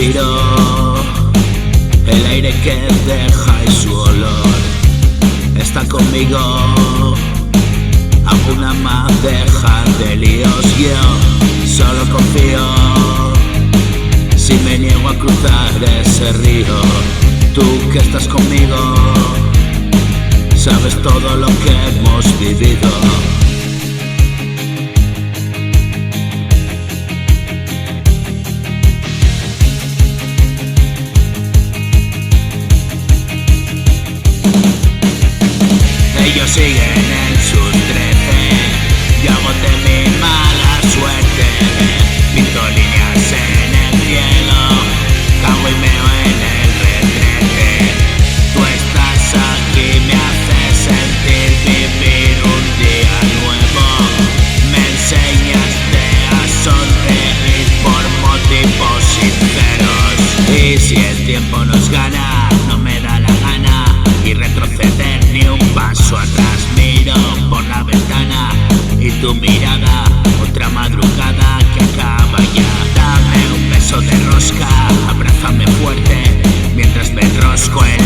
respiro, el aire que deja y su olor está conmigo. Alguna más deja de líos, yo solo confío. Si me niego a cruzar ese río, tú que estás conmigo, sabes todo lo que hemos vivido. Ellos siguen en sus 13, yo agoté mi mala suerte. Pinto líneas en el cielo, cago y meo en el retrete. Tú estás aquí, me haces sentir vivir un día nuevo. Me enseñaste a sonreír por motivos sinceros. Y si el tiempo nos gana, no me da la gana y retroceder ni un paso atrás. Miro por la ventana y tu mirada, otra madrugada que acaba ya. Dame un beso de rosca, abrázame fuerte mientras me enrosco en